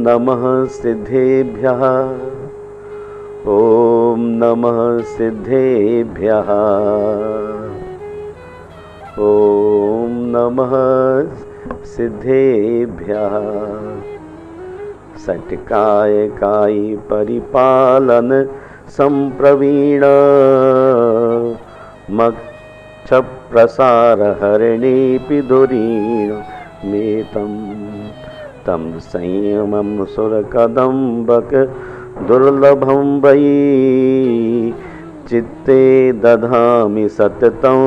नमः सिद्धेभ्यः। ॐ नमः सिद्धेभ्यः। ॐ नमः सिद्धेभ्यः। सटकाय काई परिपालन संप्रवीण मक्ष प्रसार हरिणीपि धुरीण मेतं तं संयमं सुरकदम्बक दुर्लभं वै चित्ते दधामि सततं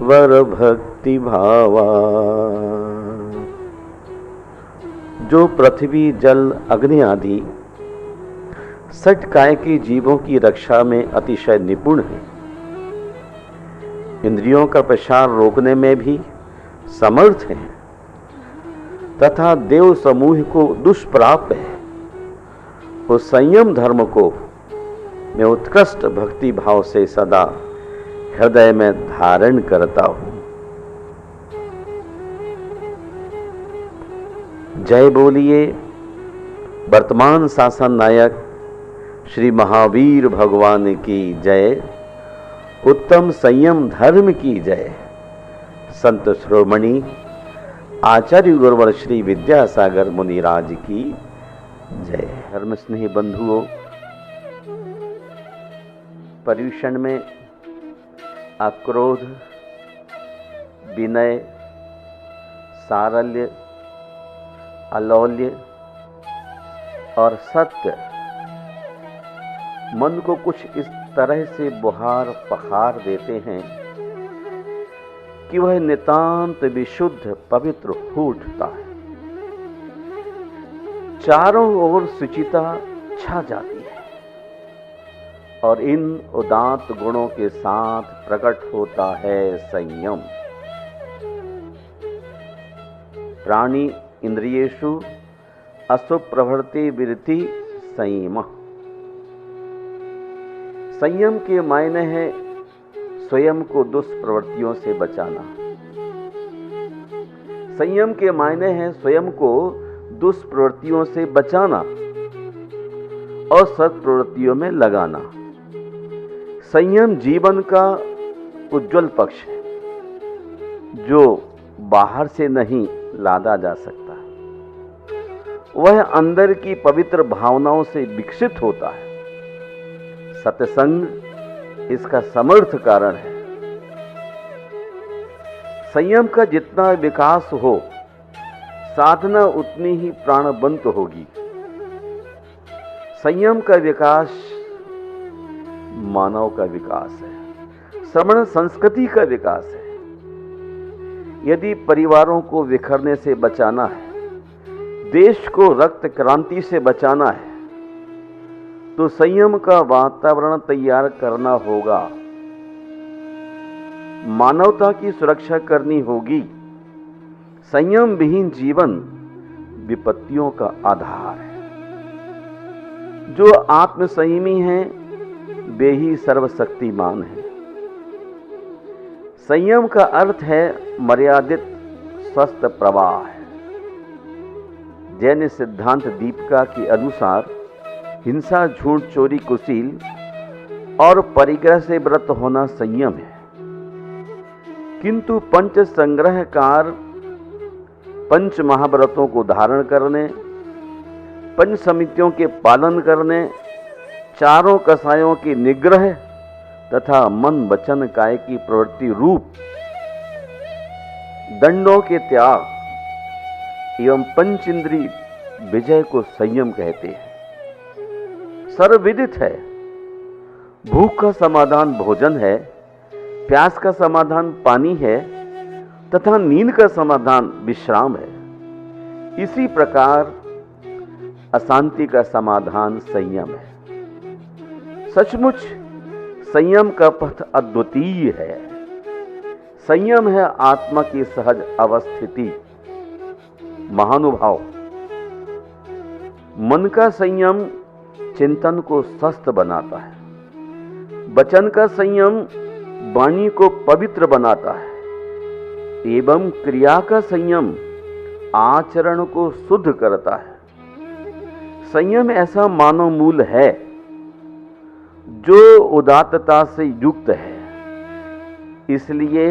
वर भक्ति भावा। जो पृथ्वी जल अग्नि आदि षट काय के जीवों की रक्षा में अतिशय निपुण है, इंद्रियों का प्रसार रोकने में भी समर्थ है तथा देव समूह को दुष्प्राप्त है, उस संयम धर्म को मैं उत्कृष्ट भक्ति भाव से सदा हृदय में धारण करता हूं। जय बोलिए वर्तमान शासन नायक श्री महावीर भगवान की जय। उत्तम संयम धर्म की जय। संत श्रोमणी आचार्य गुरुवर श्री विद्यासागर मुनिराज की जय। धर्म स्नेही बंधुओं, पर्युषण में अक्रोध, विनय, सारल्य, अलौल्य और सत्य मन को कुछ इस तरह से बुहार पखार देते हैं कि वह नितांत विशुद्ध पवित्र हो उठता है। चारों ओर शुचिता छा जाती है और इन उदात्त गुणों के साथ प्रकट होता है संयम। प्राणी इंद्रियेषु अशुभ प्रवृत्ति विरति संयम। संयम के मायने है स्वयं को दुष्प्रवृत्तियों से बचाना। संयम के मायने है स्वयं को दुष्प्रवृत्तियों से बचाना और सत्प्रवृत्तियों में लगाना। संयम जीवन का उज्जवल पक्ष है जो बाहर से नहीं लादा जा सकता। वह अंदर की पवित्र भावनाओं से विकसित होता है। सत्संग इसका समर्थ कारण है। संयम का जितना विकास हो, साधना उतनी ही प्राणवंत होगी। संयम का विकास मानव का विकास है, श्रवण संस्कृति का विकास है। यदि परिवारों को बिखरने से बचाना है, देश को रक्त क्रांति से बचाना है, तो संयम का वातावरण तैयार करना होगा। मानवता की सुरक्षा करनी होगी। संयम विहीन जीवन विपत्तियों का आधार है। जो आत्मसंयमी हैं वे ही सर्वशक्तिमान हैं। संयम का अर्थ है मर्यादित स्वस्थ प्रवाह है। जैन सिद्धांत दीपिका के अनुसार हिंसा, झूठ, चोरी, कुशील और परिग्रह से व्रत होना संयम है। किंतु पंच संग्रहकार पंच महाव्रतों को धारण करने, पंच समितियों के पालन करने, चारों कसायों के निग्रह तथा मन वचन काय की प्रवृत्ति रूप दंडों के त्याग एवं पंच इंद्रिय विजय को संयम कहते हैं। सर्वविदित है, भूख का समाधान भोजन है, प्यास का समाधान पानी है तथा नींद का समाधान विश्राम है। इसी प्रकार अशांति का समाधान संयम है। सचमुच संयम का पथ अद्वितीय है। संयम है आत्मा की सहज अवस्थिति। महानुभाव, मन का संयम चिंतन को स्वस्थ बनाता है। वचन का संयम वाणी को पवित्र बनाता है एवं क्रिया का संयम आचरण को शुद्ध करता है। संयम ऐसा मानव मूल है जो उदात्तता से युक्त है, इसलिए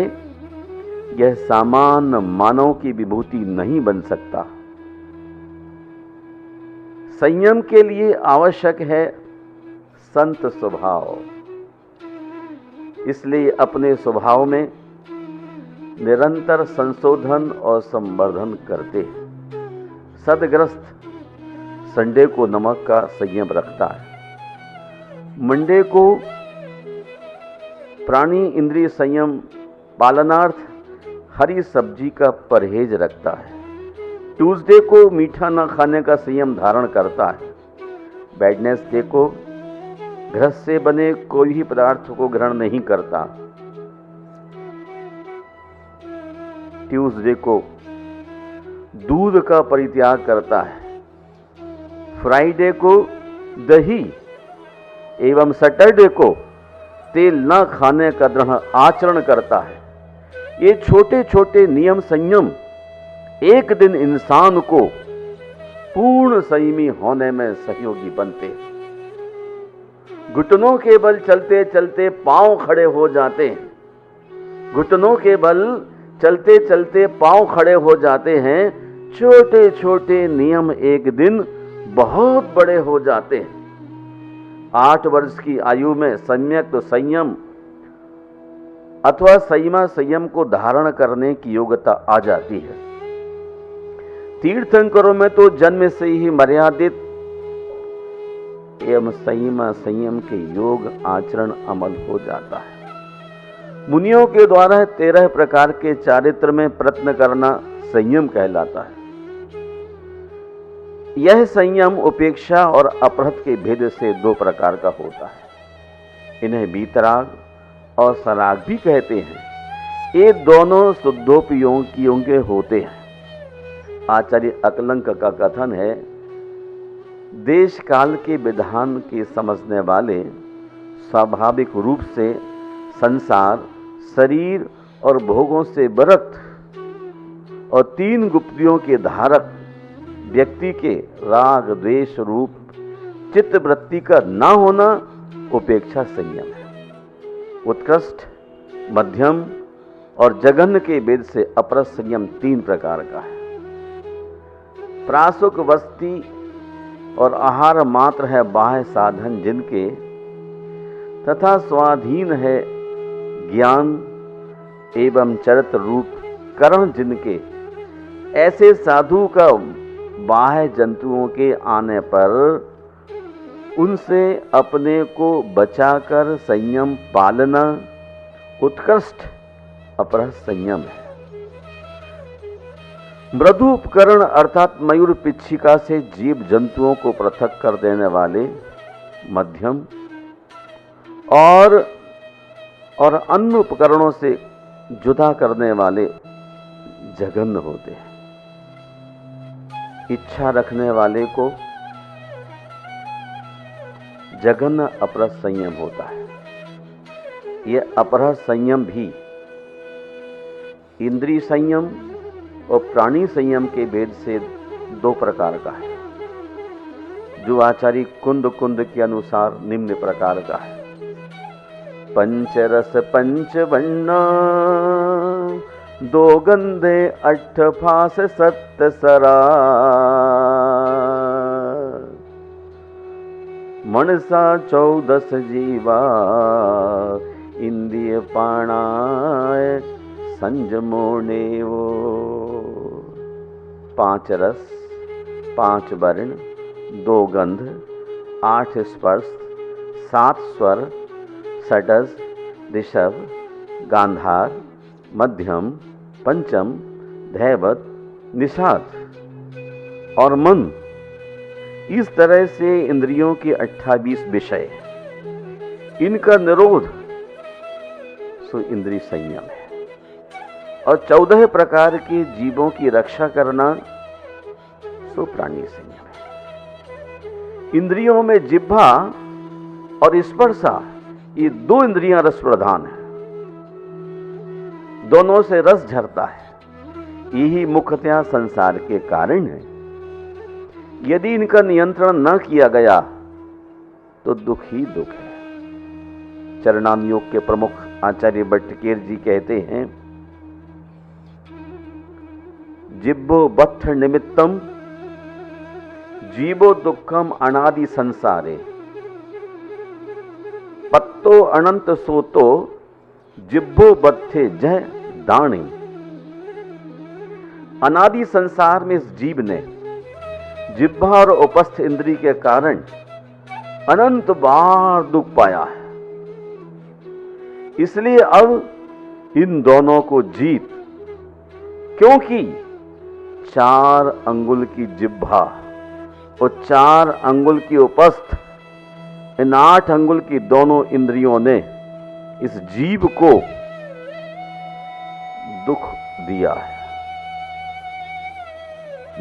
यह सामान्य मानव की विभूति नहीं बन सकता। संयम के लिए आवश्यक है संत स्वभाव, इसलिए अपने स्वभाव में निरंतर संशोधन और संवर्धन करते हैं। सदग्रस्त संडे को नमक का संयम रखता है, मंडे को प्राणी इंद्रिय संयम पालनार्थ हरी सब्जी का परहेज रखता है, ट्यूसडे को मीठा न खाने का संयम धारण करता है, वेडनेसडे को घृत से बने कोई भी पदार्थ को ग्रहण नहीं करता, ट्यूसडे को दूध का परित्याग करता है, फ्राइडे को दही एवं सैटरडे को तेल न खाने का दृढ़ आचरण करता है। ये छोटे छोटे नियम संयम एक दिन इंसान को पूर्ण संयमी होने में सहयोगी बनते हैं। घुटनों के बल चलते चलते पांव खड़े हो जाते हैं, घुटनों के बल चलते चलते पांव खड़े हो जाते हैं। छोटे छोटे नियम एक दिन बहुत बड़े हो जाते हैं। 8 वर्ष की आयु में सम्यक तो संयम अथवा संयमा संयम को धारण करने की योग्यता आ जाती है। तीर्थंकरों में तो जन्म से ही मर्यादित एवं संयमा संयम के योग आचरण अमल हो जाता है। मुनियों के द्वारा 13 प्रकार के चारित्र में प्रयत्न करना संयम कहलाता है। यह संयम उपेक्षा और अपहृत के भेद से 2 प्रकार का होता है। इन्हें वीतराग और सराग भी कहते हैं। ये दोनों शुद्धोपयोगियों के होते हैं। आचार्य अकलंक का कथन है, देश काल के विधान के समझने वाले स्वाभाविक रूप से संसार, शरीर और भोगों से विरक्त और 3 गुप्तियों के धारक व्यक्ति के राग द्वेष रूप चित्त वृत्ति का ना होना उपेक्षा संयम है। उत्कृष्ट, मध्यम और जघन्य के भेद से अपरस संयम 3 प्रकार का है। प्रासुक वस्ती और आहार मात्र है बाह्य साधन जिनके, तथा स्वाधीन है ज्ञान एवं चरित्र रूप करण जिनके, ऐसे साधु का बाह्य जंतुओं के आने पर उनसे अपने को बचाकर संयम पालना उत्कृष्ट अपरस संयम है। मृदु उपकरण अर्थात मयूर पिच्छिका से जीव जंतुओं को पृथक कर देने वाले मध्यम और अन्य उपकरणों से जुदा करने वाले जघन्य होते हैं। इच्छा रखने वाले को जघन्य अपरस संयम होता है। यह अपरस संयम भी इंद्रिय संयम और प्राणी संयम के भेद से 2 प्रकार का है, जो आचार्य कुंद के अनुसार निम्न प्रकार का है। पंचरस पंचवर्ण 2 गंधे 8 फास 7 सरा, मनसा 14 जीवा इंद्रिय पाणाय संजमोने वो। 5 रस 5 वर्ण 2 गंध 8 स्पर्श 7 स्वर षडज ऋषभ गांधार मध्यम पंचम धैवत निषाद और मन, इस तरह से इंद्रियों के 28 विषय, इनका निरोध सो इंद्रिय संयम है। और 14 प्रकार के जीवों की रक्षा करना सो प्राणी संयम है। इंद्रियों में जिह्वा और स्पर्शा, ये 2 इंद्रियां रस प्रधान है, दोनों से रस झरता है। यही मुख्यतया संसार के कारण है। यदि इनका नियंत्रण न किया गया तो दुख ही दुख है। चरणान योग के प्रमुख आचार्य भट्टकेर जी कहते हैं, जिब्बो बत्थ निमित्तम जीवो दुखम अनादि संसारे, पत्तो अनंत सोतो जिब्बो बत्थे जय दाणी। अनादि संसार में इस जीव ने जिह्वा और उपस्थ इंद्री के कारण अनंत बार दुख पाया है। इसलिए अब इन दोनों को जीत, क्योंकि 4 अंगुल की जिह्वा और 4 अंगुल की उपस्थ, इन 8 अंगुल की दोनों इंद्रियों ने इस जीव को दुख दिया है।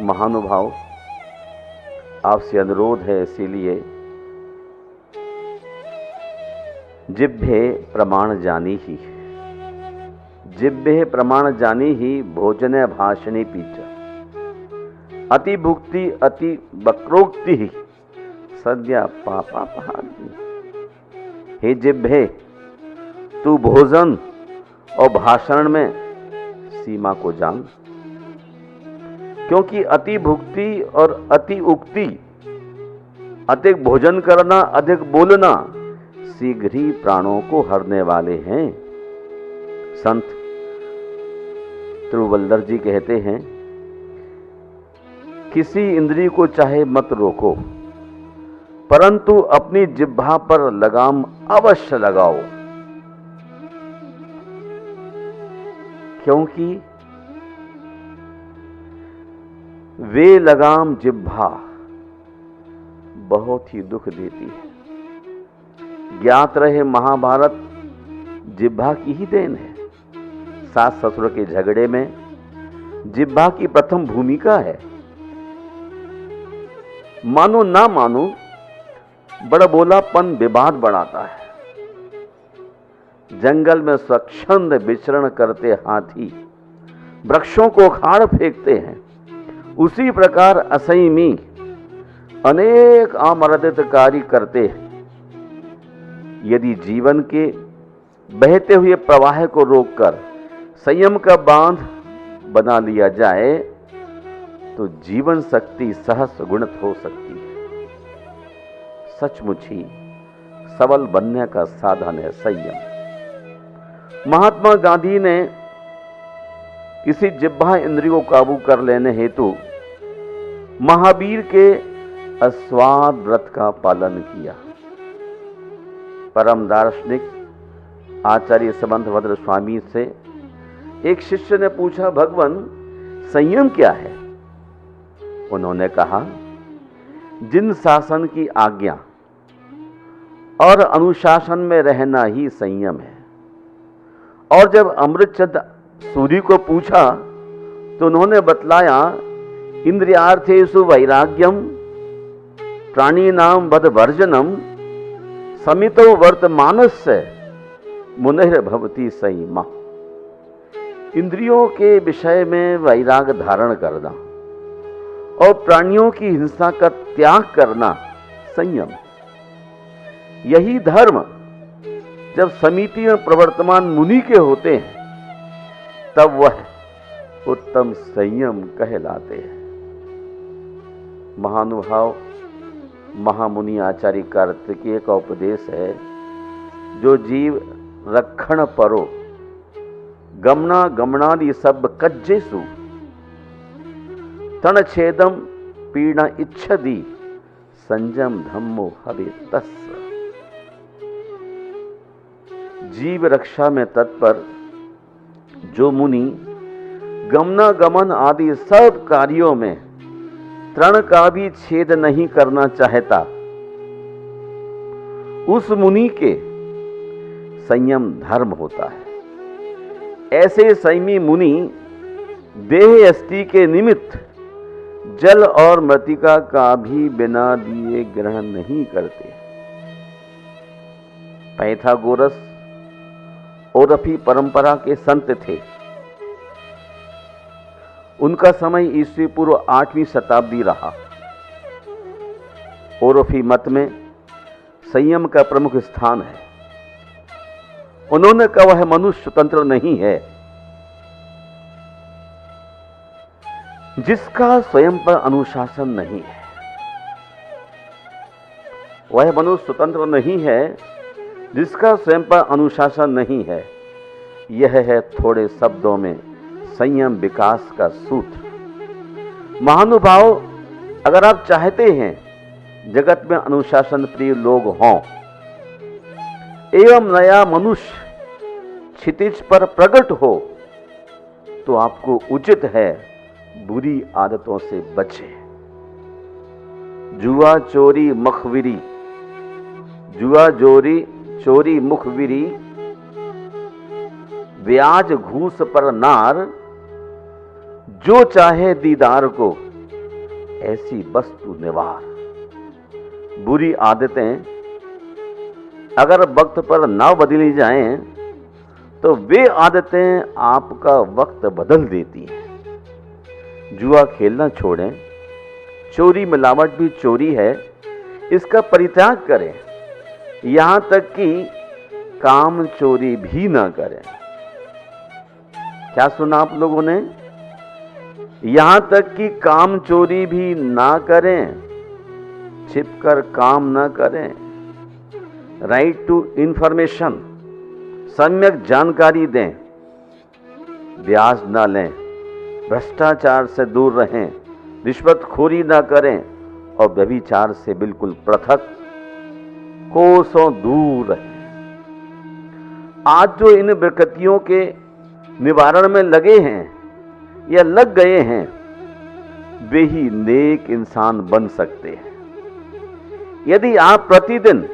महानुभाव, आपसे अनुरोध है इसीलिए, जिह्वे प्रमाण जानी ही, जिह्वे प्रमाण जानी ही भोजने भाषणे पीच, अति भुक्ति अति वक्रोक्ति ही सद्या पापा पहाड़ी। हे जिह्वे, तू भोजन और भाषण में सीमा को जान, क्योंकि अति भुक्ति और अति उक्ति, अधिक भोजन करना, अधिक बोलना शीघ्र ही प्राणों को हरने वाले हैं। संत तिरुवल्लर जी कहते हैं, किसी इंद्रिय को चाहे मत रोको, परंतु अपनी जिह्वा पर लगाम अवश्य लगाओ, क्योंकि वे लगाम जिह्वा बहुत ही दुख देती है। ज्ञात रहे, महाभारत जिह्वा की ही देन है। सास ससुर के झगड़े में जिह्वा की प्रथम भूमिका है। मानो ना मानो, बड़बोलापन विवाद बढ़ाता है। जंगल में स्वच्छंद विचरण करते हाथी वृक्षों को उखाड़ फेंकते हैं, उसी प्रकार असंयमी अनेक अमर्यादित कार्य करते हैं। यदि जीवन के बहते हुए प्रवाह को रोककर संयम का बांध बना लिया जाए तो जीवन शक्ति सहस गुणित हो सकती है। सचमुच ही सबल बनने का साधन है संयम। महात्मा गांधी ने इसी जिह्वा इंद्रियों को काबू कर लेने हेतु महावीर के अस्वाद व्रत का पालन किया। परम दार्शनिक आचार्य समंतभद्र स्वामी से एक शिष्य ने पूछा, भगवान संयम क्या है? उन्होंने कहा, जिन शासन की आज्ञा और अनुशासन में रहना ही संयम है। और जब अमृतचंद सूरी को पूछा तो उन्होंने बतलाया, इंद्रियार्थेषु वैराग्यम प्राणीनाम वध वर्जनम समितो वर्तमानस्य मुनिर भवति संयमा। इंद्रियों के विषय में वैराग धारण करना और प्राणियों की हिंसा का त्याग करना संयम। यही धर्म जब समिति में प्रवर्तमान मुनि के होते हैं तब वह उत्तम संयम कहलाते हैं। महानुभाव, महामुनि आचार्य कार्तिकेय का उपदेश है, जो जीव रक्षण परो गमना गमनादि सब कज्जेसु तन छेदम पीड़ा इच्छदी संजम धम्मो हवे तस्स। जीव रक्षा में तत्पर जो मुनि गमना गमन आदि सब कार्यों में तृण का भी छेद नहीं करना चाहता, उस मुनि के संयम धर्म होता है। ऐसे संयमी मुनि देह अस्थि के निमित्त जल और मृतिका का भी बिना दिए ग्रहण नहीं करते। पैथागोरस और अपनी परंपरा के संत थे। उनका समय ईस्वी पूर्व 8वीं शताब्दी रहा। ओरोफी मत में संयम का प्रमुख स्थान है। उन्होंने कहा वह मनुष्य स्वतंत्र नहीं है जिसका स्वयं पर अनुशासन नहीं है। वह मनुष्य स्वतंत्र नहीं है जिसका स्वयं पर अनुशासन नहीं है। यह है थोड़े शब्दों में संयम विकास का सूत्र। महानुभाव, अगर आप चाहते हैं जगत में अनुशासन प्रिय लोग हों एवं नया मनुष्य क्षितिज पर प्रकट हो, तो आपको उचित है बुरी आदतों से बचे। जुआ चोरी मखविरी, जुआ चोरी मुखविरी, ब्याज घूस पर नार, जो चाहे दीदार को ऐसी वस्तु निवार। बुरी आदतें अगर वक्त पर ना बदली जाएं तो वे आदतें आपका वक्त बदल देती हैं। जुआ खेलना छोड़ें। चोरी मिलावट भी चोरी है, इसका परित्याग करें। यहां तक कि काम चोरी भी ना करें। क्या सुना आप लोगों ने? यहां तक कि काम चोरी भी ना करें, छिपकर काम ना करें। राइट टू इंफॉर्मेशन, सम्यक जानकारी दें। ब्याज ना लें, भ्रष्टाचार से दूर रहें, रिश्वतखोरी ना करें और व्यभिचार से बिल्कुल पृथक कोसों दूर रहें। आज जो इन विकृतियों के निवारण में लगे हैं या लग गए हैं, वे ही नेक इंसान बन सकते हैं। यदि आप प्रतिदिन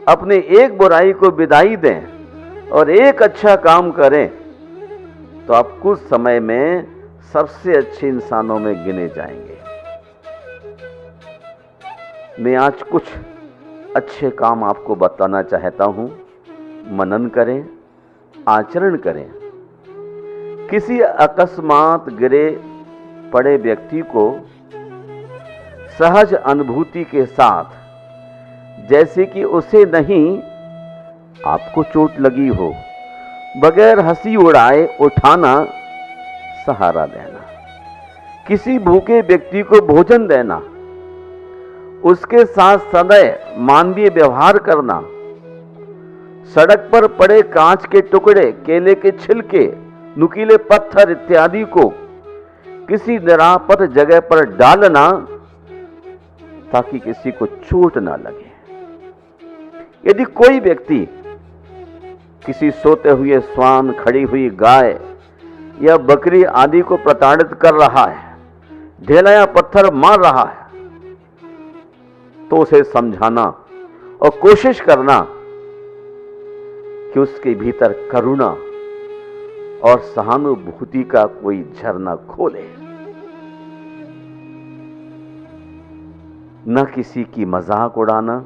अपने एक बुराई को विदाई दें और एक अच्छा काम करें, तो आप कुछ समय में सबसे अच्छे इंसानों में गिने जाएंगे। मैं आज कुछ अच्छे काम आपको बताना चाहता हूं। मनन करें, आचरण करें। किसी अकस्मात गिरे पड़े व्यक्ति को सहज अनुभूति के साथ, जैसे कि उसे नहीं आपको चोट लगी हो, बगैर हंसी उड़ाए उठाना, सहारा देना। किसी भूखे व्यक्ति को भोजन देना, उसके साथ सदैव मानवीय व्यवहार करना। सड़क पर पड़े कांच के टुकड़े, केले के छिलके, नुकीले पत्थर इत्यादि को किसी निरापद जगह पर डालना ताकि किसी को चोट ना लगे। यदि कोई व्यक्ति किसी सोते हुए श्वान, खड़ी हुई गाय या बकरी आदि को प्रताड़ित कर रहा है, ढेला या पत्थर मार रहा है, तो उसे समझाना और कोशिश करना कि उसके भीतर करुणा और सहानुभूति का कोई झरना खोले। न किसी की मजाक उड़ाना,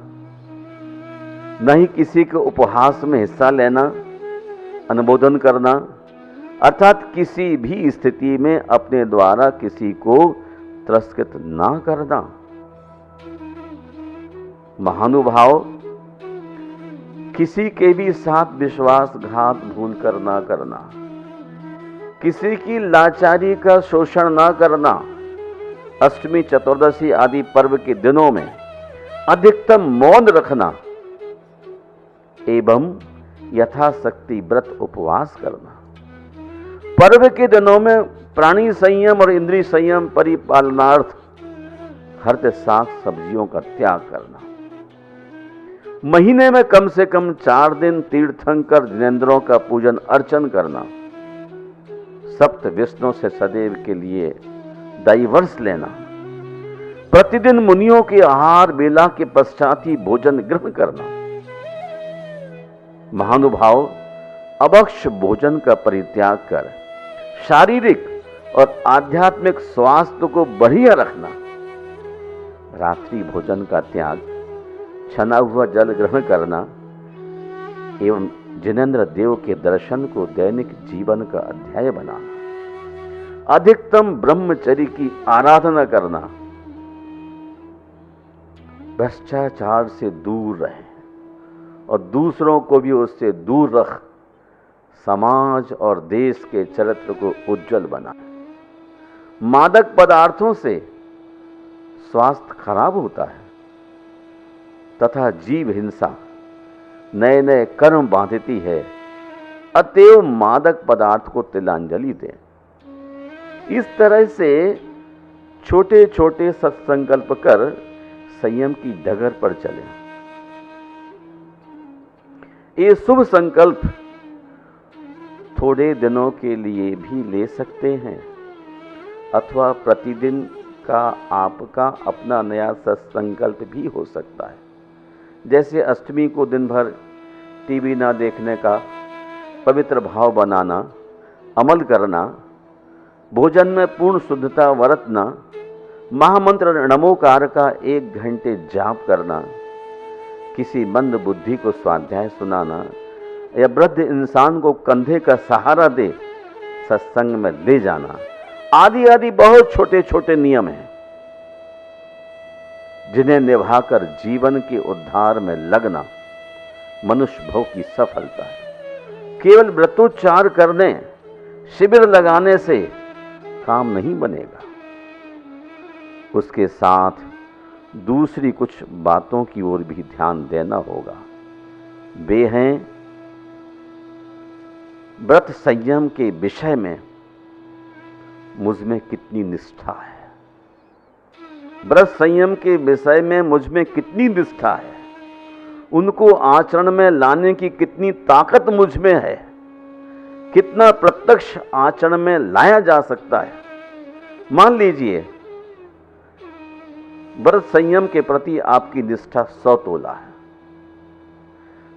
न ही किसी के उपहास में हिस्सा लेना, अनुमोदन करना, अर्थात किसी भी स्थिति में अपने द्वारा किसी को तिरस्कृत ना करना। महानुभाव, किसी के भी साथ विश्वासघात भूल कर ना करना, किसी की लाचारी का शोषण ना करना। अष्टमी, चतुर्दशी आदि पर्व के दिनों में अधिकतम मौन रखना एवं यथाशक्ति व्रत उपवास करना। पर्व के दिनों में प्राणी संयम और इंद्रिय संयम परिपालनार्थ हर साग सब्जियों का त्याग करना। महीने में कम से कम 4 दिन तीर्थंकर जिनेंद्रों का पूजन अर्चन करना। सप्त विष्णु से सदैव के लिए डाइवर्स लेना। प्रतिदिन मुनियों के आहार बेला के पश्चात ही भोजन ग्रहण करना। महानुभाव, अभक्ष भोजन का परित्याग कर शारीरिक और आध्यात्मिक स्वास्थ्य को बढ़िया रखना। रात्रि भोजन का त्याग, छना हुआ जल ग्रहण करना एवं जिनेंद्र देव के दर्शन को दैनिक जीवन का अध्याय बनाना। अधिकतम ब्रह्मचर्य की आराधना करना, भ्रष्टाचार से दूर रहे और दूसरों को भी उससे दूर रख समाज और देश के चरित्र को उज्जवल बनाए। मादक पदार्थों से स्वास्थ्य खराब होता है तथा जीव हिंसा नए नए कर्म बांधती है। अतएव मादक पदार्थ को तिलांजलि दें। इस तरह से छोटे छोटे सत्संकल्प कर संयम की डगर पर चलें। ये शुभ संकल्प थोड़े दिनों के लिए भी ले सकते हैं अथवा प्रतिदिन का आपका अपना नया सत्संकल्प भी हो सकता है। जैसे अष्टमी को दिन भर टीवी ना देखने का पवित्र भाव बनाना, अमल करना, भोजन में पूर्ण शुद्धता बरतना, महामंत्र नमोकार का 1 घंटे जाप करना, किसी मंद बुद्धि को स्वाध्याय सुनाना या वृद्ध इंसान को कंधे का सहारा दे सत्संग में ले जाना, आदि आदि बहुत छोटे छोटे नियम हैं जिन्हें निभाकर जीवन के उद्धार में लगना मनुष्य भव की सफलता है। केवल व्रतोच्चार करने, शिविर लगाने से काम नहीं बनेगा। उसके साथ दूसरी कुछ बातों की ओर भी ध्यान देना होगा। वे हैं व्रत संयम के विषय में मुझ में कितनी निष्ठा है, व्रत संयम के विषय में मुझ में कितनी निष्ठा है, उनको आचरण में लाने की कितनी ताकत मुझ में है, कितना प्रत्यक्ष आचरण में लाया जा सकता है। मान लीजिए व्रत संयम के प्रति आपकी निष्ठा 100 तोला है,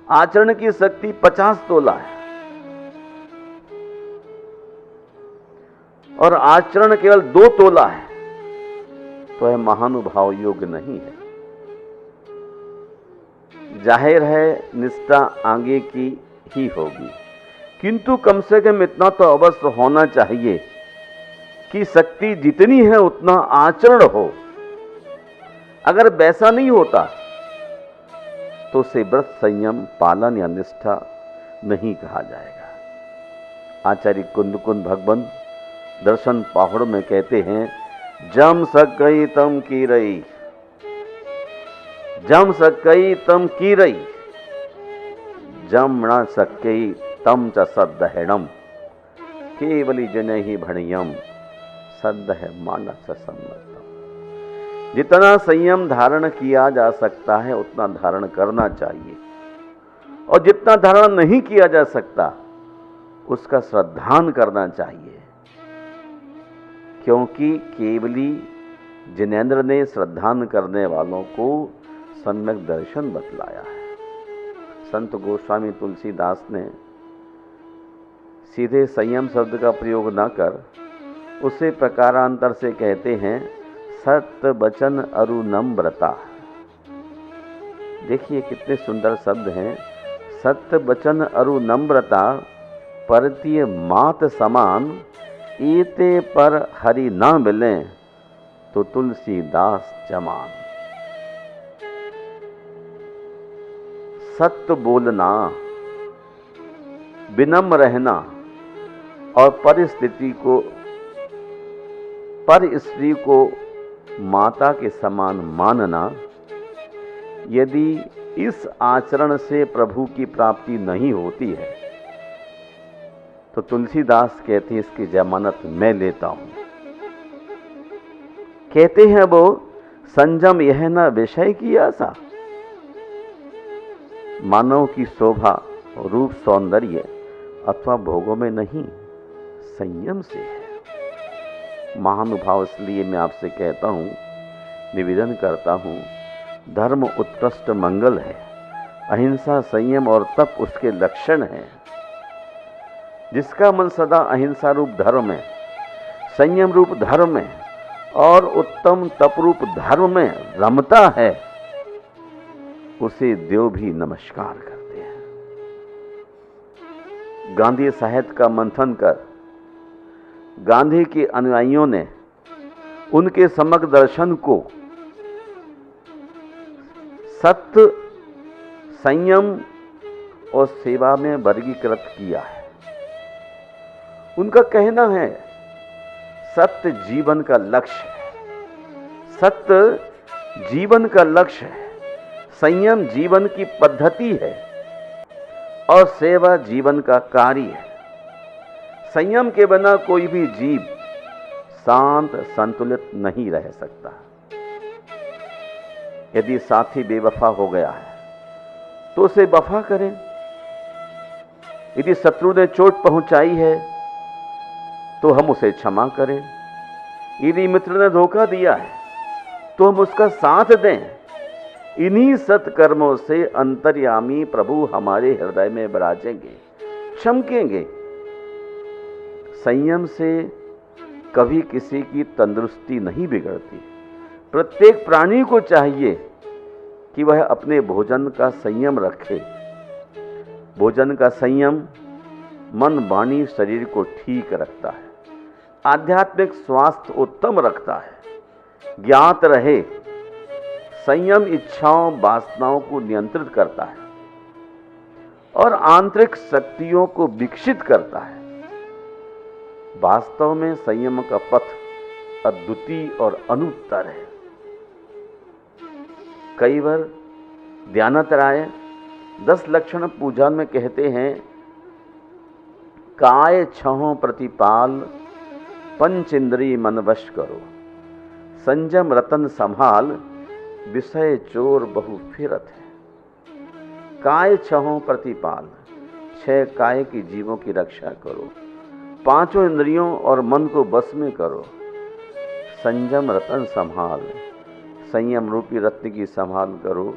आचरण की शक्ति 50 तोला है और आचरण केवल 2 तोला है, तो यह महानुभाव योग नहीं है। जाहिर है निष्ठा आगे की ही होगी, किंतु कम से कम इतना तो अवश्य होना चाहिए कि शक्ति जितनी है उतना आचरण हो। अगर वैसा नहीं होता तो उसे व्रत संयम पालन या निष्ठा नहीं कहा जाएगा। आचार्य कुंद भगवान दर्शन पहाड़ में कहते हैं, जम सकई तम की रई, जम सकई तम की रई, जम न सकई तम च सद्दहणम, केवली जन ही भणियम सद्दह मानस सम्मतम। जितना संयम धारण किया जा सकता है उतना धारण करना चाहिए और जितना धारण नहीं किया जा सकता उसका श्रद्धान करना चाहिए, क्योंकि केवली जिनेंद्र ने श्रद्धान करने वालों को सम्यक दर्शन बतलाया है। संत गोस्वामी तुलसीदास ने सीधे संयम शब्द का प्रयोग न कर उसे प्रकारांतर से कहते हैं सत्य वचन अरु नम्रता। देखिए कितने सुंदर शब्द हैं। सत्य वचन अरु नम्रता परतीय मात समान, एते पर हरि ना मिले तो तुलसीदास जमान। सत्य बोलना, विनम्र रहना और पर स्त्री को माता के समान मानना, यदि इस आचरण से प्रभु की प्राप्ति नहीं होती है तो तुलसीदास कहते हैं इसकी जमानत मैं लेता हूं। कहते हैं वो संयम यह न विषय की आशा, मानव की शोभा रूप सौंदर्य अथवा भोगों में नहीं संयम से है। महानुभाव, इसलिए मैं आपसे कहता हूं, निवेदन करता हूं, धर्म उत्कृष्ट मंगल है, अहिंसा संयम और तप उसके लक्षण हैं। जिसका मन सदा अहिंसा रूप धर्म में, संयम रूप धर्म में और उत्तम तप रूप धर्म में रमता है, उसे देव भी नमस्कार करते हैं। गांधी साहित्य का मंथन कर गांधी के अनुयायियों ने उनके समग्र दर्शन को सत्य, संयम और सेवा में वर्गीकृत किया है। उनका कहना है सत्य जीवन का लक्ष्य है, सत्य जीवन का लक्ष्य है, संयम जीवन की पद्धति है और सेवा जीवन का कार्य है। संयम के बिना कोई भी जीव शांत संतुलित नहीं रह सकता। यदि साथी बेवफा हो गया है तो उसे वफा करें। यदि शत्रु ने चोट पहुंचाई है तो हम उसे क्षमा करें। यदि मित्र ने धोखा दिया है तो हम उसका साथ दें। इन्हीं सत्कर्मों से अंतर्यामी प्रभु हमारे हृदय में विराजेंगे, चमकेंगे। संयम से कभी किसी की तंदुरुस्ती नहीं बिगड़ती। प्रत्येक प्राणी को चाहिए कि वह अपने भोजन का संयम रखे। भोजन का संयम मन, वाणी, शरीर को ठीक रखता है, आध्यात्मिक स्वास्थ्य उत्तम रखता है। ज्ञात रहे, संयम इच्छाओं, वासनाओं को नियंत्रित करता है और आंतरिक शक्तियों को विकसित करता है। वास्तव में संयम का पथ अद्वितीय और अनुत्तर है। कई बार ध्यानातराय 10 लक्षण पूजन में कहते हैं, काय छहों प्रतिपाल, पंच इंद्रिय मन वश करो, संयम रतन संभाल, विषय चोर बहु फिरत है। काय छहों प्रतिपाल, 6 काय की जीवों की रक्षा करो, 5 इंद्रियों और मन को बस में करो। संयम रतन संभाल, संयम रूपी रत्न की संभाल करो,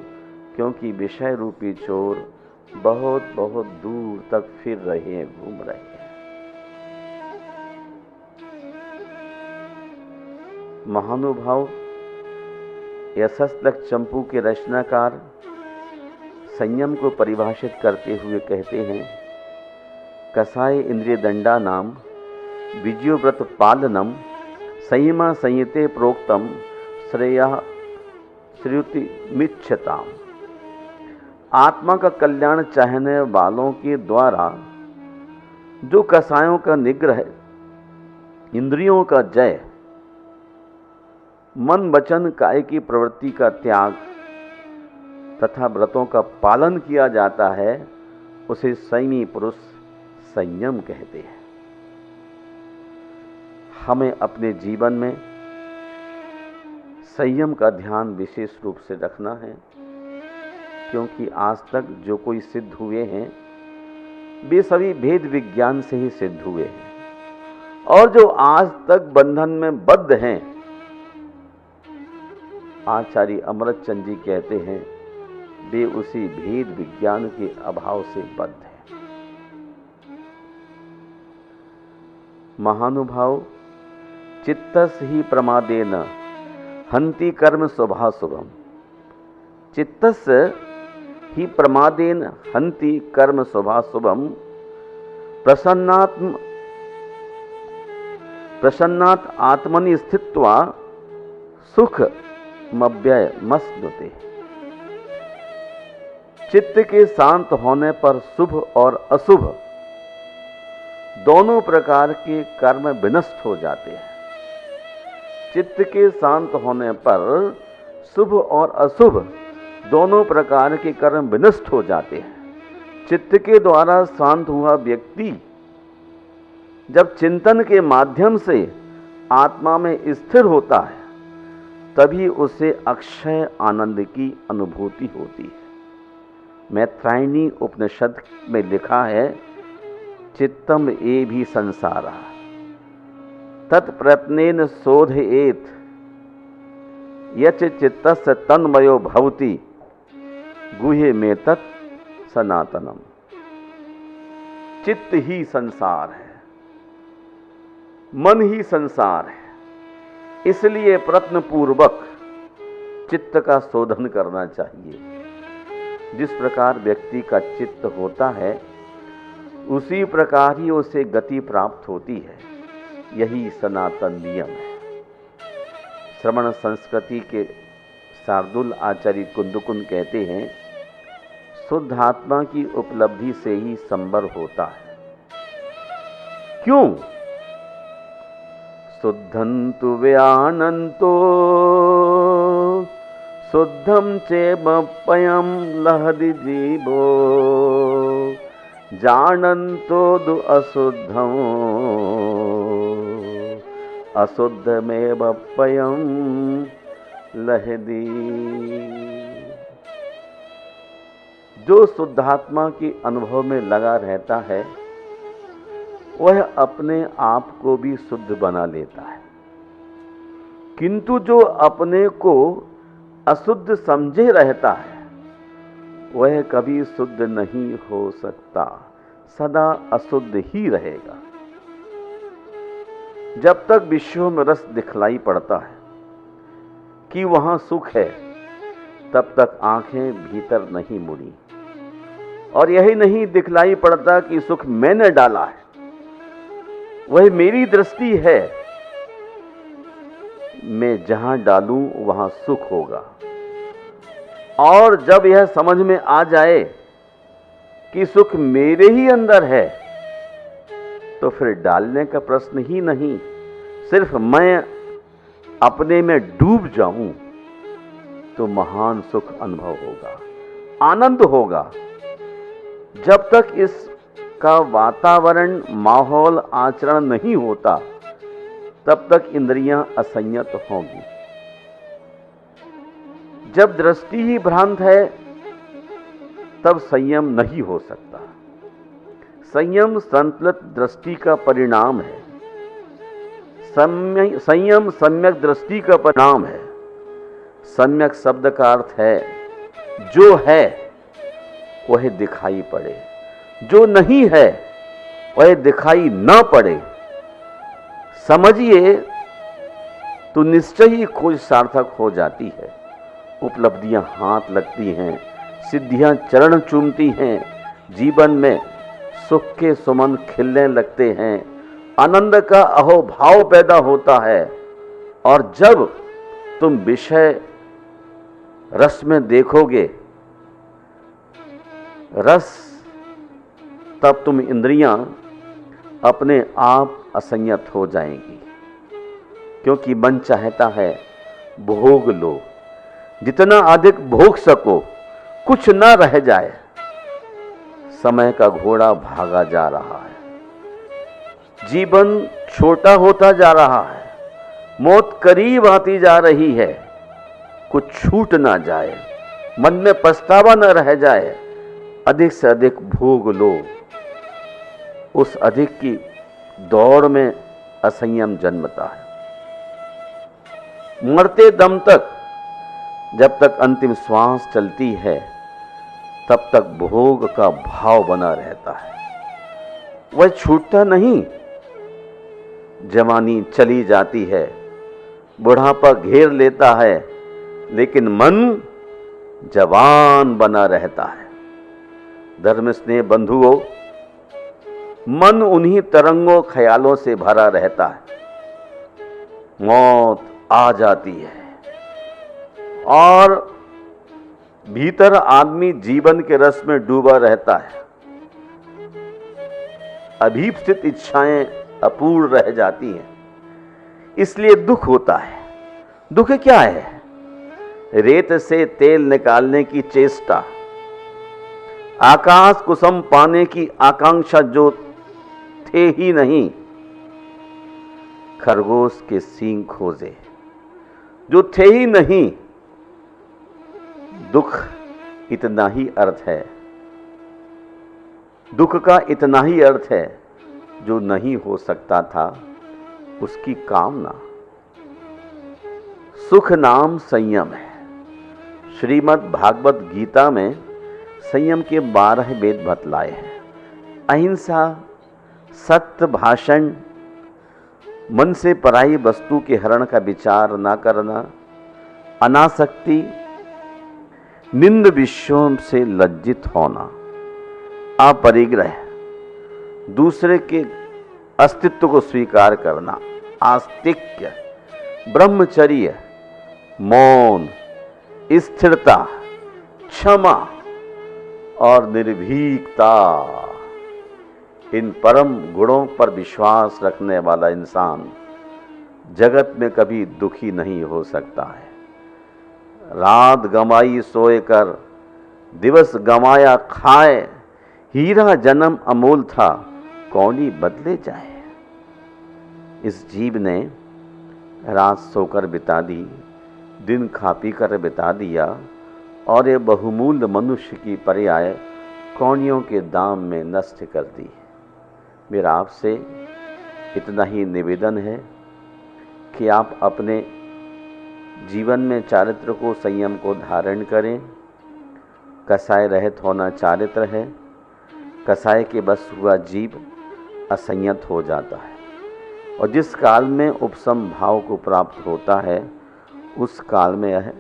क्योंकि विषय रूपी चोर बहुत बहुत दूर तक फिर रहे हैं, घूम रहे हैं। महानुभाव यशस्तक चंपू के रचनाकार संयम को परिभाषित करते हुए कहते हैं, कसाय इंद्रिय दंडा नाम विजयोव्रत पालनम, संयमा संयते प्रोक्तम, श्रेया श्रुति मिच्छताम। आत्मा का कल्याण चाहने वालों के द्वारा जो कसायों का निग्रह, इंद्रियों का जय, मन वचन काय की प्रवृत्ति का त्याग तथा व्रतों का पालन किया जाता है, उसे संयमी पुरुष संयम कहते हैं। हमें अपने जीवन में संयम का ध्यान विशेष रूप से रखना है, क्योंकि आज तक जो कोई सिद्ध हुए हैं वे सभी भेद विज्ञान से ही सिद्ध हुए हैं, और जो आज तक बंधन में बद्ध हैं, आचार्य अमृतचंद जी कहते हैं, वे उसी भेद विज्ञान के अभाव से बद्ध हैं। महानुभाव चित्तस ही प्रमादेन हंति कर्म स्वभाशुभम, चित्तस ही प्रमादेन हंति कर्म स्वभाशुभम, प्रसन्नात् आत्मनि स्थित्वा सुख मव्यय मस्नुते। चित्त के शांत होने पर शुभ और अशुभ दोनों प्रकार के कर्म विनष्ट हो जाते हैं। चित्त के शांत होने पर शुभ और अशुभ दोनों प्रकार के कर्म विनष्ट हो जाते हैं। चित्त के द्वारा शांत हुआ व्यक्ति जब चिंतन के माध्यम से आत्मा में स्थिर होता है, तभी उसे अक्षय आनंद की अनुभूति होती है। मैत्रायणी उपनिषद में लिखा है, चित्तम ए भी संसारा तत्प्रयत्नेन शोधयेत, यच चित्तस्य तन्मयो भवति, गुह्य में तत् सनातनम। चित्त ही संसार है, मन ही संसार है, इसलिए प्रयत्न पूर्वक चित्त का शोधन करना चाहिए। जिस प्रकार व्यक्ति का चित्त होता है, उसी प्रकार ही उसे गति प्राप्त होती है। यही सनातन नियम है। श्रमण संस्कृति के शार्दुल आचार्य कुंदकुन कहते हैं, शुद्ध आत्मा की उपलब्धि से ही संवर होता है। क्यों? शुद्धंतु व्यानंतो शुद्धम चेमपयम लहदि जीवो जानंतो दु अशुद्धम अशुद्धमेव पयम लहदी। जो शुद्धात्मा के अनुभव में लगा रहता है वह अपने आप को भी शुद्ध बना लेता है, किंतु जो अपने को अशुद्ध समझे रहता है वह कभी शुद्ध नहीं हो सकता, सदा अशुद्ध ही रहेगा। जब तक विश्व में रस दिखलाई पड़ता है कि वहां सुख है, तब तक आंखें भीतर नहीं मुड़ी। और यही नहीं दिखलाई पड़ता कि सुख मैंने डाला है, वह मेरी दृष्टि है, मैं जहां डालूं वहां सुख होगा। और जब यह समझ में आ जाए कि सुख मेरे ही अंदर है, तो फिर डालने का प्रश्न ही नहीं, सिर्फ मैं अपने में डूब जाऊं तो महान सुख अनुभव होगा, आनंद होगा। जब तक इसका वातावरण, माहौल, आचरण नहीं होता, तब तक इंद्रियां असंयत होंगी। जब दृष्टि ही भ्रांत है, तब संयम नहीं हो सकता। संयम संतुलित दृष्टि का परिणाम है। संयम सम्यक दृष्टि का परिणाम है। सम्यक शब्द का अर्थ है जो है वह दिखाई पड़े, जो नहीं है वह दिखाई न पड़े। समझिए तो निश्चय ही खोज सार्थक हो जाती है। उपलब्धियां हाथ लगती हैं, सिद्धियां चरण चूमती हैं, जीवन में सुख के सुमन खिलने लगते हैं, आनंद का अहोभाव पैदा होता है। और जब तुम विषय रस में देखोगे रस, तब तुम इंद्रियां अपने आप असंयत हो जाएंगी, क्योंकि मन चाहता है भोग लो, जितना अधिक भोग सको, कुछ न रह जाए। समय का घोड़ा भागा जा रहा है, जीवन छोटा होता जा रहा है, मौत करीब आती जा रही है, कुछ छूट ना जाए, मन में पछतावा न रह जाए। अधिक से अधिक भोग लो। उस अधिक की दौड़ में असंयम जन्मता है। मरते दम तक, जब तक अंतिम श्वास चलती है, तब तक भोग का भाव बना रहता है, वह छूटता नहीं। जवानी चली जाती है, बुढ़ापा घेर लेता है, लेकिन मन जवान बना रहता है। धर्म स्नेह बंधुओं, मन उन्हीं तरंगों ख्यालों से भरा रहता है। मौत आ जाती है और भीतर आदमी जीवन के रस में डूबा रहता है। अभीप्सित इच्छाएं अपूर्ण रह जाती हैं, इसलिए दुख होता है। दुख क्या है? रेत से तेल निकालने की चेष्टा, आकाश कुसुम पाने की आकांक्षा जो थे ही नहीं, खरगोश के सींग खोजे जो थे ही नहीं। दुख इतना ही अर्थ है, दुख का इतना ही अर्थ है जो नहीं हो सकता था उसकी कामना। सुख नाम संयम है। श्रीमद् भागवत गीता में संयम के 12 वेद बतलाए हैं। अहिंसा, सत्य भाषण, मन से पराई वस्तु के हरण का विचार ना करना, अनासक्ति, निंद विषयों से लज्जित होना, अपरिग्रह, दूसरे के अस्तित्व को स्वीकार करना, आस्तिक्य, ब्रह्मचर्य, मौन, स्थिरता, क्षमा और निर्भीकता, इन परम गुणों पर विश्वास रखने वाला इंसान जगत में कभी दुखी नहीं हो सकता है। रात गमाई सोए कर, दिवस गमाया खाए, हीरा जन्म अमूल था, कौनी बदले जाए। इस जीव ने रात सोकर बिता दी, दिन खा पी कर बिता दिया, और ये बहुमूल्य मनुष्य की पर्याय कौड़ियों के दाम में नष्ट कर दी। मेरा आपसे इतना ही निवेदन है कि आप अपने जीवन में चारित्र को, संयम को धारण करें। कसाय रहित होना चारित्र है। कसाय के बस हुआ जीव असंयत हो जाता है, और जिस काल में उपशम भाव को प्राप्त होता है उस काल में यह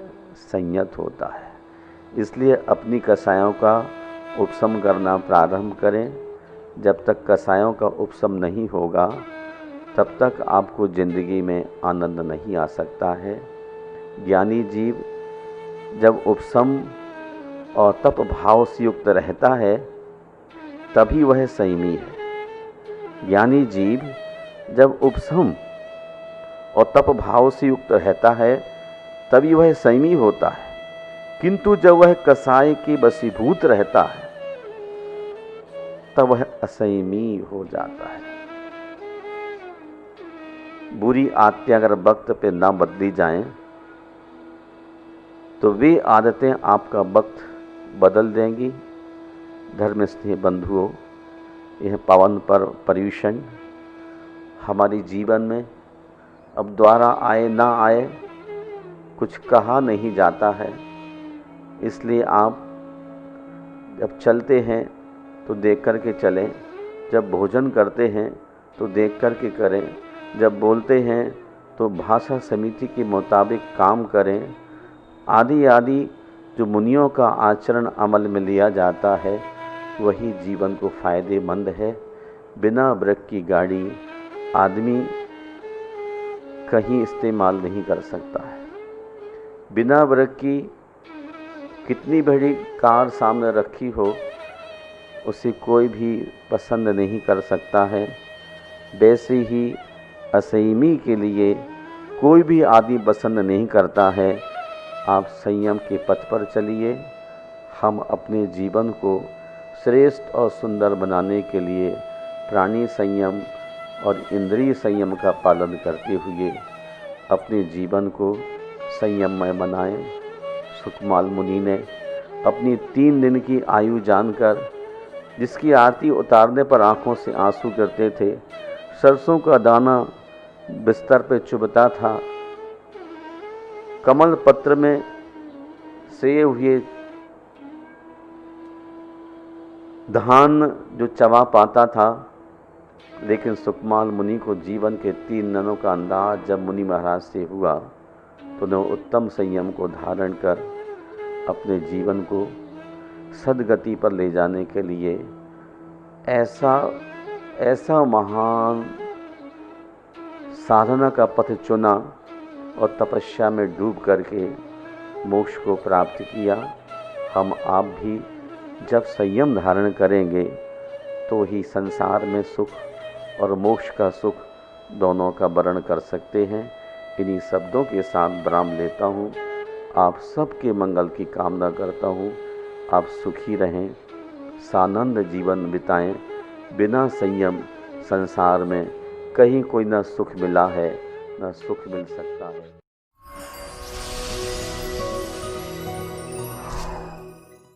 संयत होता है। इसलिए अपनी कसायों का उपशम करना प्रारंभ करें। जब तक कसायों का उपशम नहीं होगा तब तक आपको जिंदगी में आनंद नहीं आ सकता है। ज्ञानी जीव जब उपशम और तप भाव से युक्त रहता है तभी वह संयमी है। ज्ञानी जीव जब उपशम और तप भाव से युक्त रहता है तभी वह संयमी होता है, किंतु जब वह कसाय के वशीभूत रहता है तब वह असंयमी हो जाता है। बुरी आदतें अगर वक्त पे ना बदली जाएं तो वे आदतें आपका वक्त बदल देंगी। धर्म स्नेह बंधुओं, यह पावन पर्युषण हमारे जीवन में अब द्वारा आए ना आए कुछ कहा नहीं जाता है। इसलिए आप जब चलते हैं तो देख कर के चलें, जब भोजन करते हैं तो देख कर के करें, जब बोलते हैं तो भाषा समिति के मुताबिक काम करें। आदि आदि जो मुनियों का आचरण अमल में लिया जाता है वही जीवन को फायदेमंद है। बिना ब्रेक की गाड़ी आदमी कहीं इस्तेमाल नहीं कर सकता है। बिना ब्रेक की कितनी बड़ी कार सामने रखी हो उसे कोई भी पसंद नहीं कर सकता है। वैसे ही असंयमी के लिए कोई भी आदमी पसंद नहीं करता है। आप संयम के पथ पर चलिए। हम अपने जीवन को श्रेष्ठ और सुंदर बनाने के लिए प्राणी संयम और इंद्रिय संयम का पालन करते हुए अपने जीवन को संयममय बनाएं। सुखमाल मुनि ने अपनी 3 दिन की आयु जानकर, जिसकी आरती उतारने पर आंखों से आंसू गिरते थे, सरसों का दाना बिस्तर पे चुभता था, कमल पत्र में सेए हुए धान जो चबा पाता था, लेकिन सुखमाल मुनि को जीवन के 3 दिनों का अंदाज जब मुनि महाराज से हुआ तो उन्होंने उत्तम संयम को धारण कर अपने जीवन को सदगति पर ले जाने के लिए ऐसा महान साधना का पथ चुना और तपस्या में डूब करके मोक्ष को प्राप्त किया। हम आप भी जब संयम धारण करेंगे तो ही संसार में सुख और मोक्ष का सुख दोनों का वर्ण कर सकते हैं। इन्हीं शब्दों के साथ विराम लेता हूँ। आप सबके मंगल की कामना करता हूँ। आप सुखी रहें, सानंद जीवन बिताएं। बिना संयम संसार में कहीं कोई ना सुख मिला है ना सुख मिल सकता है।